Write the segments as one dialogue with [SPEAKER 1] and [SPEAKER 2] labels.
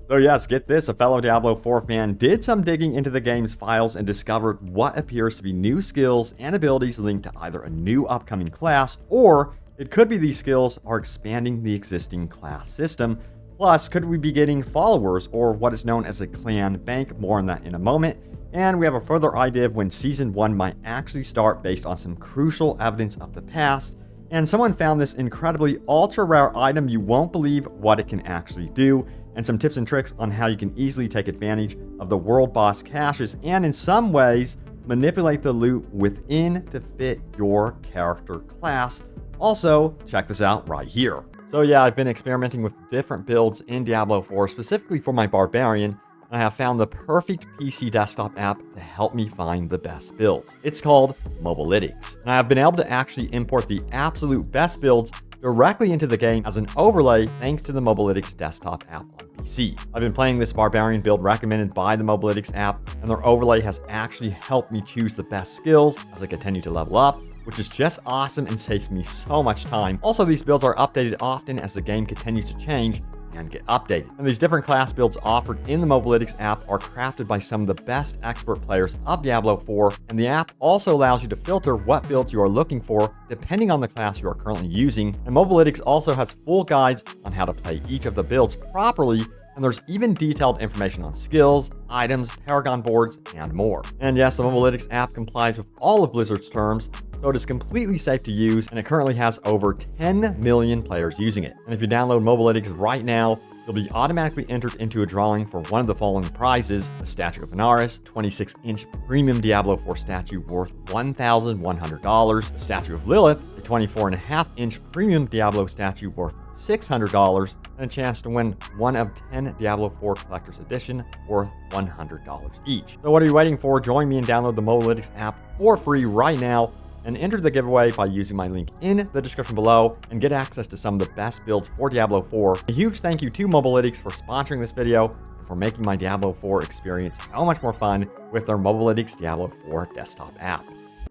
[SPEAKER 1] So yes, get this, a fellow Diablo 4 fan did some digging into the game's files and discovered what appears to be new skills and abilities linked to either a new upcoming class, or it could be these skills are expanding the existing class system. Plus, could we be getting followers, or what is known as a clan bank? More on that in a moment. And we have a further idea of when Season 1 might actually start based on some crucial evidence of the past. And someone found this incredibly ultra rare item, you won't believe what it can actually do, and some tips and tricks on how you can easily take advantage of the world boss caches and in some ways manipulate the loot within to fit your character class. Also, check this out right here. So yeah, I've been experimenting with different builds in Diablo 4, specifically for my Barbarian, and I have found the perfect PC desktop app to help me find the best builds. It's called Mobalytics, and I have been able to actually import the absolute best builds directly into the game as an overlay thanks to the Mobalytics desktop app on PC. I've been playing this Barbarian build recommended by the Mobalytics app, and their overlay has actually helped me choose the best skills as I continue to level up, which is just awesome and saves me so much time. Also, these builds are updated often as the game continues to change and get updated. And these different class builds offered in the Mobalytics app are crafted by some of the best expert players of Diablo 4, and the app also allows you to filter what builds you are looking for depending on the class you are currently using. And Mobalytics also has full guides on how to play each of the builds properly, and there's even detailed information on skills, items, Paragon boards, and more. And yes, the Mobalytics app complies with all of Blizzard's terms, so it is completely safe to use, and it currently has over 10 million players using it. And if you download Mobalytics right now, you'll be automatically entered into a drawing for one of the following prizes: a statue of Inaris, 26-inch premium Diablo 4 statue worth $1,100, a statue of Lilith, a 24.5-inch premium Diablo statue worth $600, and a chance to win one of 10 Diablo 4 Collector's Edition worth $100 each. So what are you waiting for? Join me and download the Mobalytics app for free right now, and enter the giveaway by using my link in the description below and get access to some of the best builds for Diablo 4. A huge thank you to Mobalytics for sponsoring this video and for making my Diablo 4 experience so much more fun with their Mobalytics Diablo 4 desktop app.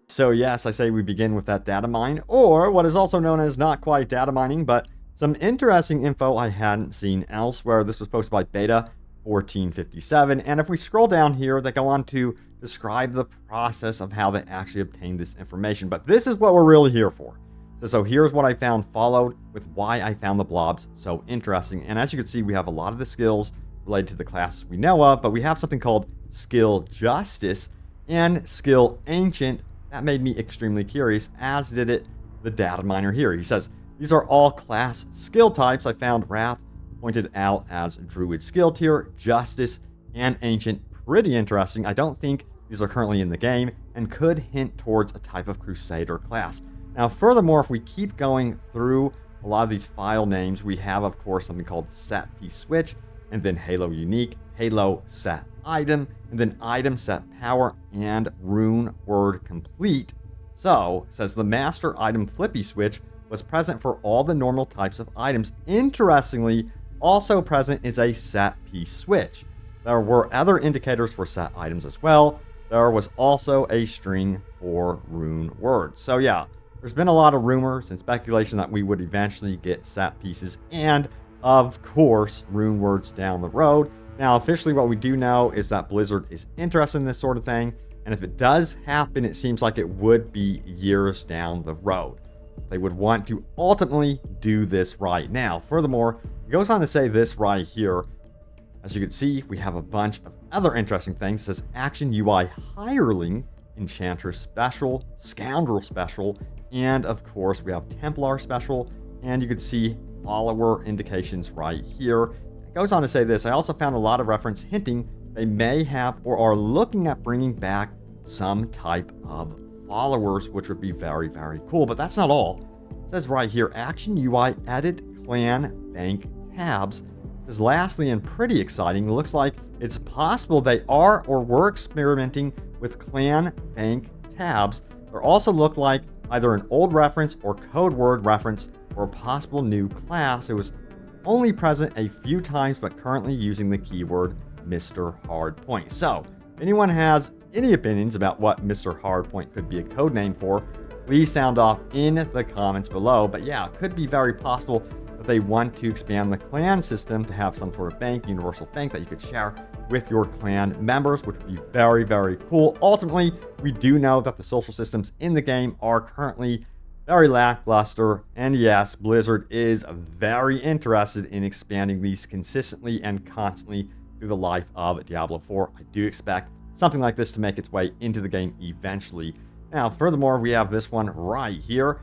[SPEAKER 1] So yes, I say we begin with that data mine, or what is also known as not quite data mining, but some interesting info I hadn't seen elsewhere. This was posted by Beta 1457, and if we scroll down here, they go on to describe the process of how they actually obtained this information. But this is what we're really here for. So here's what I found, followed with why I found the blobs so interesting. And as you can see, we have a lot of the skills related to the classes we know of, but we have something called Skill Justice and Skill Ancient. That made me extremely curious, as did it the data miner here. He says, these are all class skill types. I found Wrath pointed out as Druid skill tier, Justice, and Ancient. Pretty interesting. I don't think these are currently in the game and could hint towards a type of Crusader class. Now, furthermore, if we keep going through a lot of these file names, we have, of course, something called Set Piece Switch, and then Halo Unique, Halo Set Item, and then Item Set Power, and Rune Word Complete. So, says the Master Item Flippy Switch was present for all the normal types of items. Interestingly, also present is a Set Piece Switch. There were other indicators for set items as well. There was also a string for rune words. So yeah, there's been a lot of rumors and speculation that we would eventually get set pieces and, of course, rune words down the road. Now, officially what we do know is that Blizzard is interested in this sort of thing, and if it does happen, it seems like it would be years down the road. They would want to ultimately do this right now. Furthermore, it goes on to say this right here. As you can see, we have a bunch of other interesting things. It says Action UI Hireling, Enchantress Special, Scoundrel Special, and of course we have Templar Special, and you can see follower indications right here. It goes on to say this. I also found a lot of reference hinting they may have or are looking at bringing back some type of followers, which would be very, very cool. But that's not all. It says right here, Action UI Edit Clan Bank Tabs. It says lastly, and pretty exciting, looks like it's possible they are or were experimenting with Clan Bank tabs. They also look like either an old reference or code word reference for a possible new class. It was only present a few times, but currently using the keyword Mr. Hardpoint. So, if anyone has any opinions about what Mr. Hardpoint could be a code name for, please sound off in the comments below. But yeah, it could be very possible that they want to expand the clan system to have some sort of bank, universal bank that you could share with your clan members, which would be very, very cool. Ultimately, we do know that the social systems in the game are currently very lackluster, and yes, Blizzard is very interested in expanding these consistently and constantly through the life of Diablo 4. I do expect something like this to make its way into the game eventually. Now, furthermore, we have this one right here.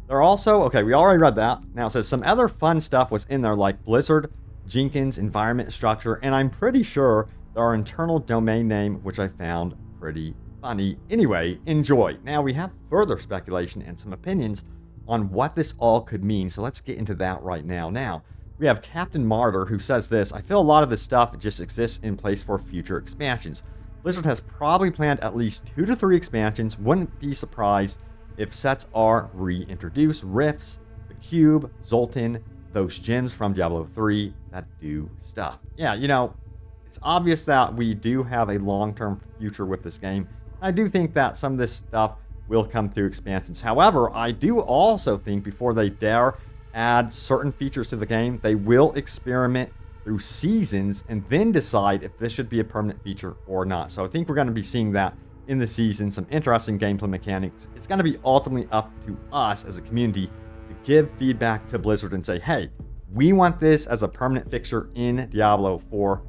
[SPEAKER 1] They're also, okay, we already read that. Now it says some other fun stuff was in there, like Blizzard, Jenkins, environment structure, and I'm pretty sure our internal domain name, which I found pretty funny. Anyway, enjoy. Now we have further speculation and some opinions on what this all could mean, so let's get into that right now. Now, we have Captain Martyr who says this: I feel a lot of this stuff just exists in place for future expansions. Blizzard has probably planned at least 2 to 3 expansions. Wouldn't be surprised if sets are reintroduced. Rifts, the Cube, Zoltan, those gems from Diablo 3 that do stuff. Yeah, you know, it's obvious that we do have a long-term future with this game. I do think that some of this stuff will come through expansions. However, I do also think before they dare add certain features to the game, they will experiment through seasons and then decide if this should be a permanent feature or not. So I think we're going to be seeing that in the season, some interesting gameplay mechanics. It's going to be ultimately up to us as a community to give feedback to Blizzard and say, hey, we want this as a permanent fixture in Diablo 4.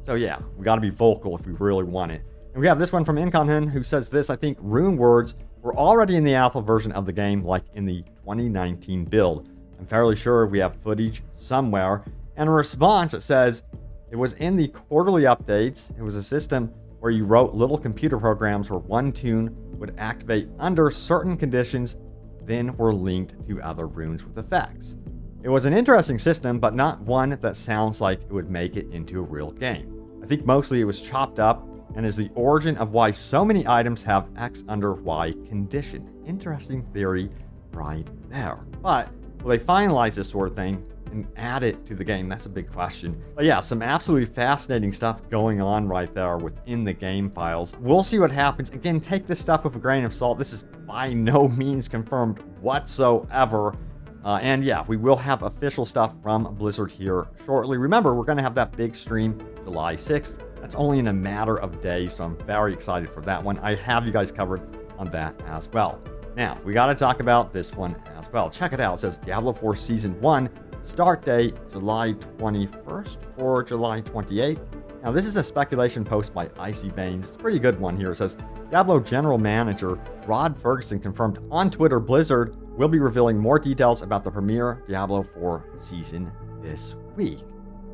[SPEAKER 1] So yeah, we got to be vocal if we really want it. And we have this one from Inconhen who says this: I think runewords were already in the alpha version of the game, like in the 2019 build. I'm fairly sure we have footage somewhere. And a response that says it was in the quarterly updates. It was a system where you wrote little computer programs where one tune would activate under certain conditions, then were linked to other runes with effects. It was an interesting system, but not one that sounds like it would make it into a real game. I think mostly it was chopped up and is the origin of why so many items have X under Y condition. Interesting theory right there. But will they finalize this sort of thing and add it to the game? That's a big question. But yeah, some absolutely fascinating stuff going on right there within the game files. We'll see what happens. Again, take this stuff with a grain of salt. This is by no means confirmed whatsoever. And yeah, we will have official stuff from Blizzard here shortly. Remember, we're going to have that big stream July 6th. That's only in a matter of days, so I'm very excited for that one. I have you guys covered on that as well. Now, we got to talk about this one as well. Check it out. It says Diablo 4 Season 1, start date July 21st or July 28th. Now, this is a speculation post by Icy Veins. It's a pretty good one here. It says Diablo General Manager Rod Ferguson confirmed on Twitter Blizzard will be revealing more details about the premiere Diablo 4 season this week.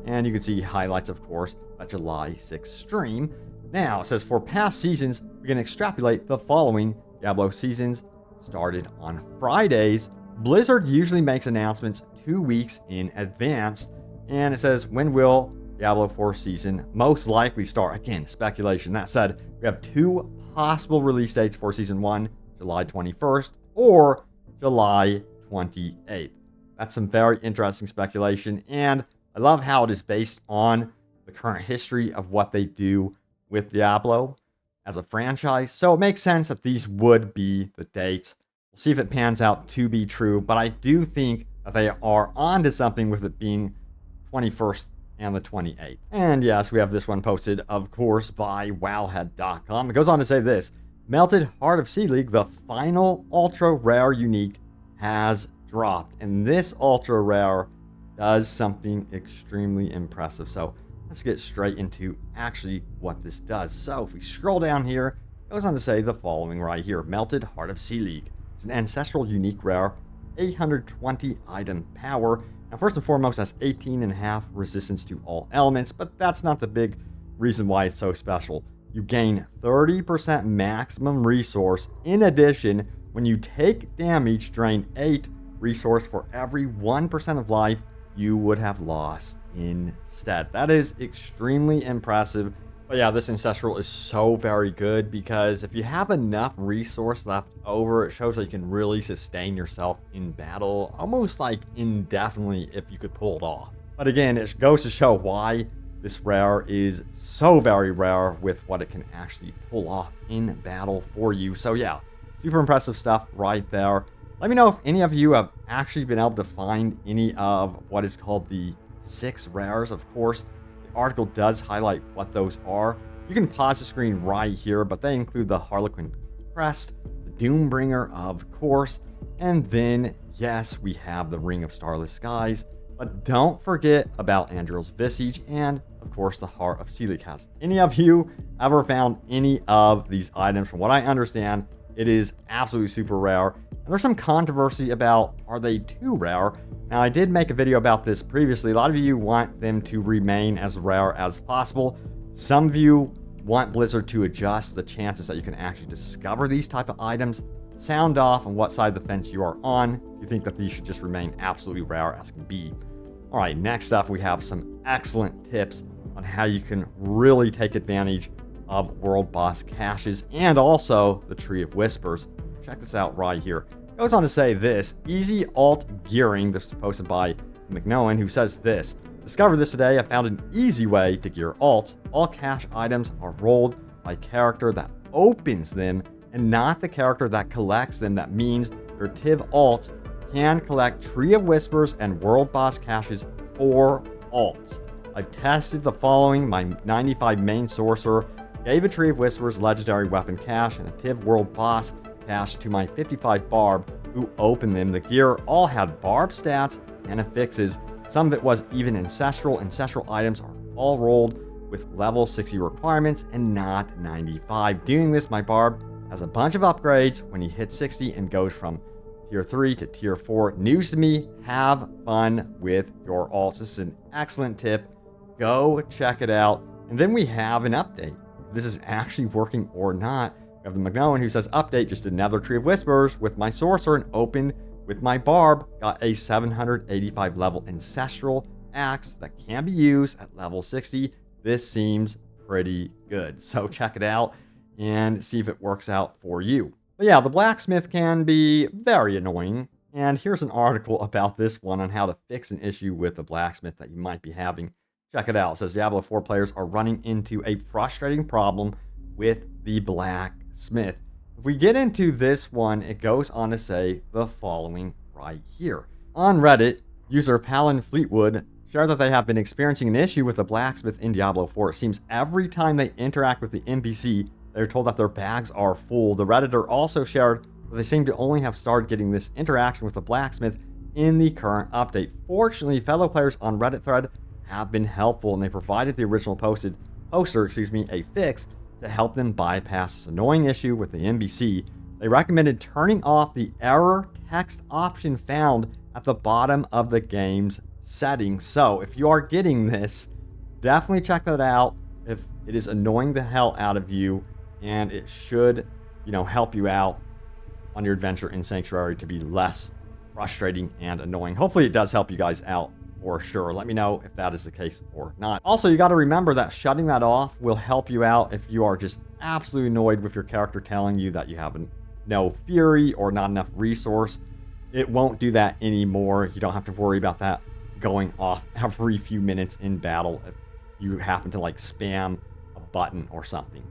[SPEAKER 1] And you can see highlights, of course, that July 6th stream. Now, it says for past seasons, we can extrapolate the following. Diablo seasons started on Fridays. Blizzard usually makes announcements 2 weeks in advance. And it says, when will Diablo 4 season most likely start? Again, speculation. That said, we have 2 possible release dates for season 1, July 21st or July 28th. That's some very interesting speculation, and I love how it is based on the current history of what they do with Diablo as a franchise. So it makes sense that these would be the dates. We'll see if it pans out to be true, but I do think that they are onto something with it being 21st and the 28th. And yes, we have this one posted, of course, by wowhead.com. It goes on to say this: Melted Heart of Sea League, the final ultra rare unique, has dropped. And this ultra rare does something extremely impressive. So let's get straight into actually what this does. So if we scroll down here, it goes on to say the following right here: Melted Heart of Sea League. It's an ancestral unique rare, 820 item power. Now, first and foremost, has 18.5 resistance to all elements, but that's not the big reason why it's so special. You gain 30% maximum resource. In addition, when you take damage, drain 8 resource for every 1% of life you would have lost instead. That is extremely impressive. But yeah, this Ancestral is so very good because if you have enough resource left over, it shows that you can really sustain yourself in battle, almost like indefinitely if you could pull it off. But again, it goes to show why this rare is so very rare with what it can actually pull off in battle for you. So yeah, super impressive stuff right there. Let me know if any of you have actually been able to find any of what is called the 6 rares. Of course, the article does highlight what those are. You can pause the screen right here, but they include the Harlequin Crest, the Doombringer, of course, and then, yes, we have the Ring of Starless Skies. But don't forget about Andril's Visage and, of course, the Heart of Celic. Has any of you ever found any of these items? From what I understand, it is absolutely super rare. And there's some controversy about, are they too rare? Now, I did make a video about this previously. A lot of you want them to remain as rare as possible. Some of you want Blizzard to adjust the chances that you can actually discover these type of items. Sound off on what side of the fence you are on. If you think that these should just remain absolutely rare as can be. All right, next up, we have some excellent tips on how you can really take advantage of world boss caches and also the Tree of Whispers. Check this out right here. It goes on to say this: easy alt gearing. This is posted by McNohan, who says this: discovered this today. I found an easy way to gear alts. All cache items are rolled by character that opens them and not the character that collects them. That means your TIV alts can collect Tree of Whispers and world boss caches for alts. I've tested the following. My 95 main sorcerer gave a Tree of Whispers legendary weapon cache and a TIV world boss cache to my 55 barb who opened them. The gear all had barb stats and affixes. Some of it was even ancestral. Ancestral items are all rolled with level 60 requirements and not 95. Doing this, my barb has a bunch of upgrades when he hits 60 and goes from Tier 3 to Tier 4. News to me. Have fun with your alts. This is an excellent tip. Go check it out. And then we have an update. If this is actually working or not. We have the McNohan who says, update, just another Tree of Whispers with my sorcerer and opened with my barb. Got a 785 level ancestral axe that can be used at level 60. This seems pretty good. So check it out and see if it works out for you. But yeah, the blacksmith can be very annoying. And here's an article about this one on how to fix an issue with the blacksmith that you might be having. Check it out. It says Diablo 4 players are running into a frustrating problem with the blacksmith. If we get into this one, it goes on to say the following right here. On Reddit, user Palin Fleetwood shared that they have been experiencing an issue with the blacksmith in Diablo 4. It seems every time they interact with the NPC, they're told that their bags are full. The Redditor also shared that they seem to only have started getting this interaction with the blacksmith in the current update. Fortunately, fellow players on Reddit thread have been helpful, and they provided the original poster, a fix to help them bypass this annoying issue with the NPC. They recommended turning off the error text option found at the bottom of the game's settings. So if you are getting this, definitely check that out. If it is annoying the hell out of you, and it should, help you out on your adventure in Sanctuary to be less frustrating and annoying. Hopefully it does help you guys out for sure. Let me know if that is the case or not. Also, you got to remember that shutting that off will help you out if you are just absolutely annoyed with your character telling you that you have no fury or not enough resource. It won't do that anymore. You don't have to worry about that going off every few minutes in battle if you happen to spam a button or something.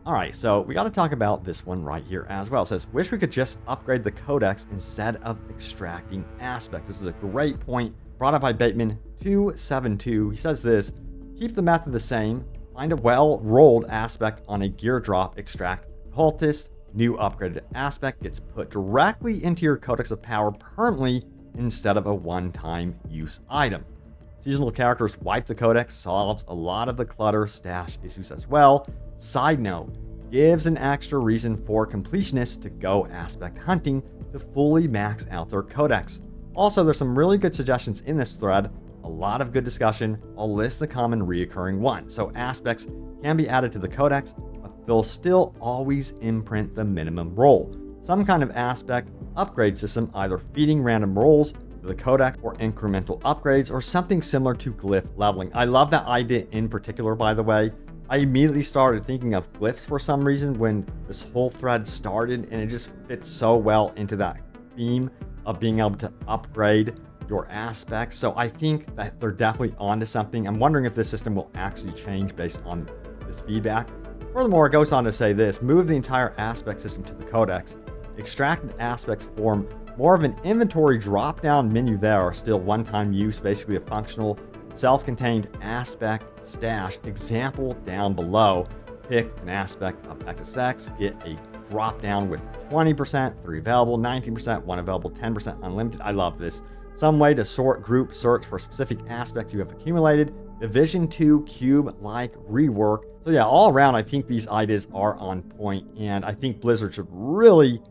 [SPEAKER 1] All right, so we got to talk about this one right here as well. It says, wish we could just upgrade the Codex instead of extracting aspects. This is a great point brought up by Bateman272. He says this: keep the method the same, find a well-rolled aspect on a gear drop, extract cultist, new upgraded aspect gets put directly into your Codex of Power permanently instead of a one-time use item. Seasonal characters wipe the Codex, solves a lot of the clutter stash issues as well. Side note, gives an extra reason for completionists to go aspect hunting to fully max out their Codex. Also, there's some really good suggestions in this thread, a lot of good discussion. I'll list the common reoccurring ones. So aspects can be added to the Codex, but they'll still always imprint the minimum roll. Some kind of aspect upgrade system, either feeding random rolls to the Codex or incremental upgrades or something similar to glyph leveling. I love that idea in particular, by the way. I immediately started thinking of glyphs for some reason when this whole thread started, and it just fits so well into that theme of being able to upgrade your aspects. So I think that they're definitely onto something. I'm wondering if this system will actually change based on this feedback. Furthermore, it goes on to say this: move the entire aspect system to the Codex. Extracted aspects form more of an inventory drop-down menu there, still one-time use, basically a functional, self-contained aspect stash. Example down below. Pick an aspect of XSX, get a drop-down with 20%, 3 available, 19%, 1 available, 10% unlimited. I love this. Some way to sort, group, search for specific aspects you have accumulated. Division 2 cube-like rework. So yeah, all around, I think these ideas are on point, and I think Blizzard should really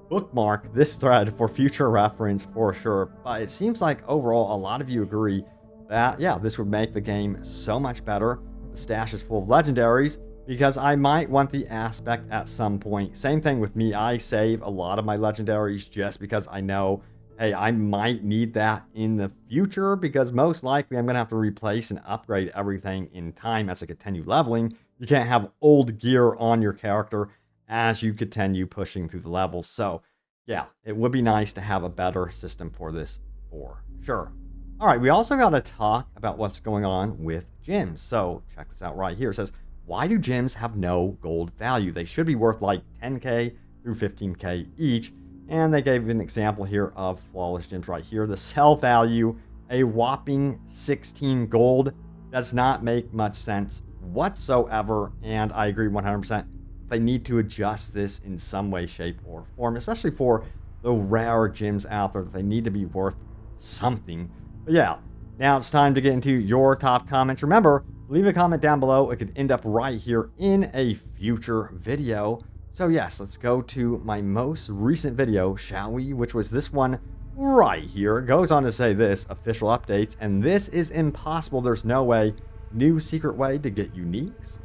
[SPEAKER 1] bookmark this thread for future reference for sure. But it seems like overall, a lot of you agree that, yeah, this would make the game so much better. The stash is full of legendaries, because I might want the aspect at some point. Same thing with me. I save a lot of my legendaries just because I know, hey, I might need that in the future, because most likely I'm going to have to replace and upgrade everything in time as I continue leveling. You can't have old gear on your character as you continue pushing through the levels. So yeah, it would be nice to have a better system for this for sure. All right, we also got to talk about what's going on with gyms. So check this out right here. It says, why do gyms have no gold value? They should be worth like 10k through 15k each. And they gave an example here of flawless gyms right here. The sell value, a whopping 16 gold, does not make much sense whatsoever. And I agree 100%. They need to adjust this in some way, shape, or form, especially for the rare gyms out there. They need to be worth something. But yeah, now it's time to get into your top comments. Remember, leave a comment down below. It could end up right here in a future video. So yes, let's go to my most recent video, shall we? Which was this one right here. It goes on to say this, official updates, and this is impossible. There's no way. New secret way to get uniques.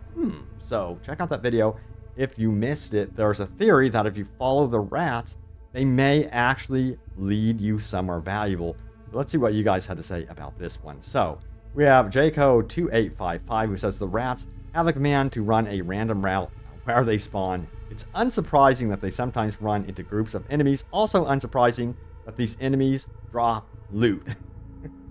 [SPEAKER 1] So check out that video. If you missed it, there's a theory that if you follow the rats, they may actually lead you somewhere valuable. So let's see what you guys had to say about this one. So we have JCode2855 who says the rats have a command to run a random route where they spawn. It's unsurprising that they sometimes run into groups of enemies. Also unsurprising that these enemies drop loot.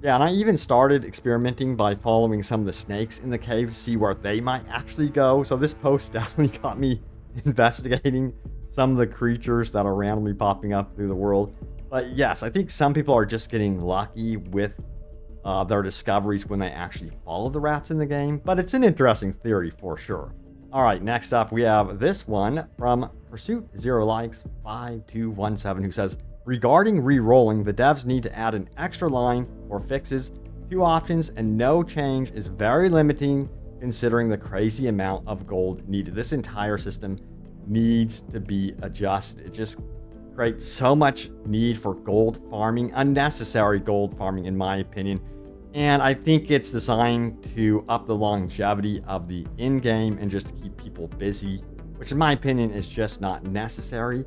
[SPEAKER 1] Yeah, and I even started experimenting by following some of the snakes in the cave to see where they might actually go. So this post definitely got me investigating some of the creatures that are randomly popping up through the world. But yes, I think some people are just getting lucky with their discoveries when they actually follow the rats in the game. But it's an interesting theory for sure. All right, next up we have this one from Pursuit 0 Likes 5217 who says, regarding re-rolling, the devs need to add an extra line or fixes. 2 options and no change is very limiting considering the crazy amount of gold needed. This entire system needs to be adjusted. It just creates so much need for gold farming, unnecessary gold farming in my opinion. And I think it's designed to up the longevity of the in-game and just to keep people busy, which in my opinion is just not necessary.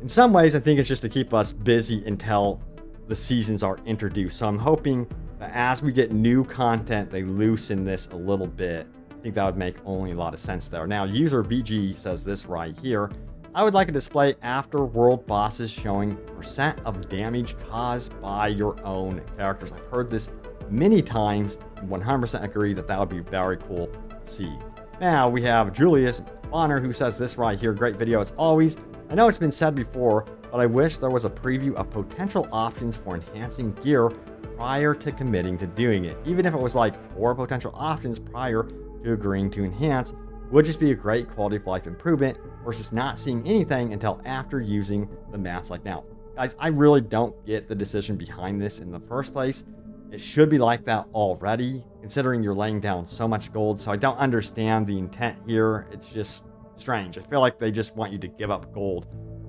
[SPEAKER 1] In some ways, I think it's just to keep us busy until the seasons are introduced. So I'm hoping that as we get new content, they loosen this a little bit. I think that would make only a lot of sense there. Now, user VG says this right here. I would like a display after world bosses showing percent of damage caused by your own characters. I've heard this many times, 100% agree that would be very cool to see. Now we have Julius Bonner who says this right here. Great video as always. I know it's been said before, but I wish there was a preview of potential options for enhancing gear prior to committing to doing it. Even if it was like 4 potential options prior to agreeing to enhance, would just be a great quality of life improvement versus not seeing anything until after using the maps like now. Guys, I really don't get the decision behind this in the first place. It should be like that already, considering you're laying down so much gold. So I don't understand the intent here. It's just strange. I feel like they just want you to give up gold.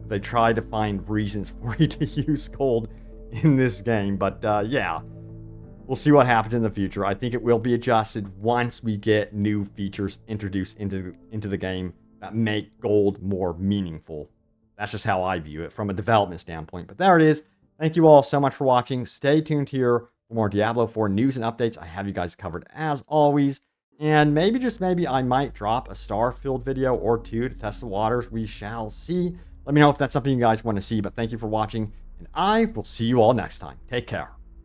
[SPEAKER 1] They try to find reasons for you to use gold in this game. But yeah, we'll see what happens in the future. I think it will be adjusted once we get new features introduced into the game that make gold more meaningful. That's just how I view it from a development standpoint. But there it is. Thank you all so much for watching. Stay tuned here for more Diablo 4 news and updates. I have you guys covered as always. And maybe, just maybe, I might drop a Starfield video or 2 to test the waters. We shall see. Let me know if that's something you guys want to see. But thank you for watching, and I will see you all next time. Take care.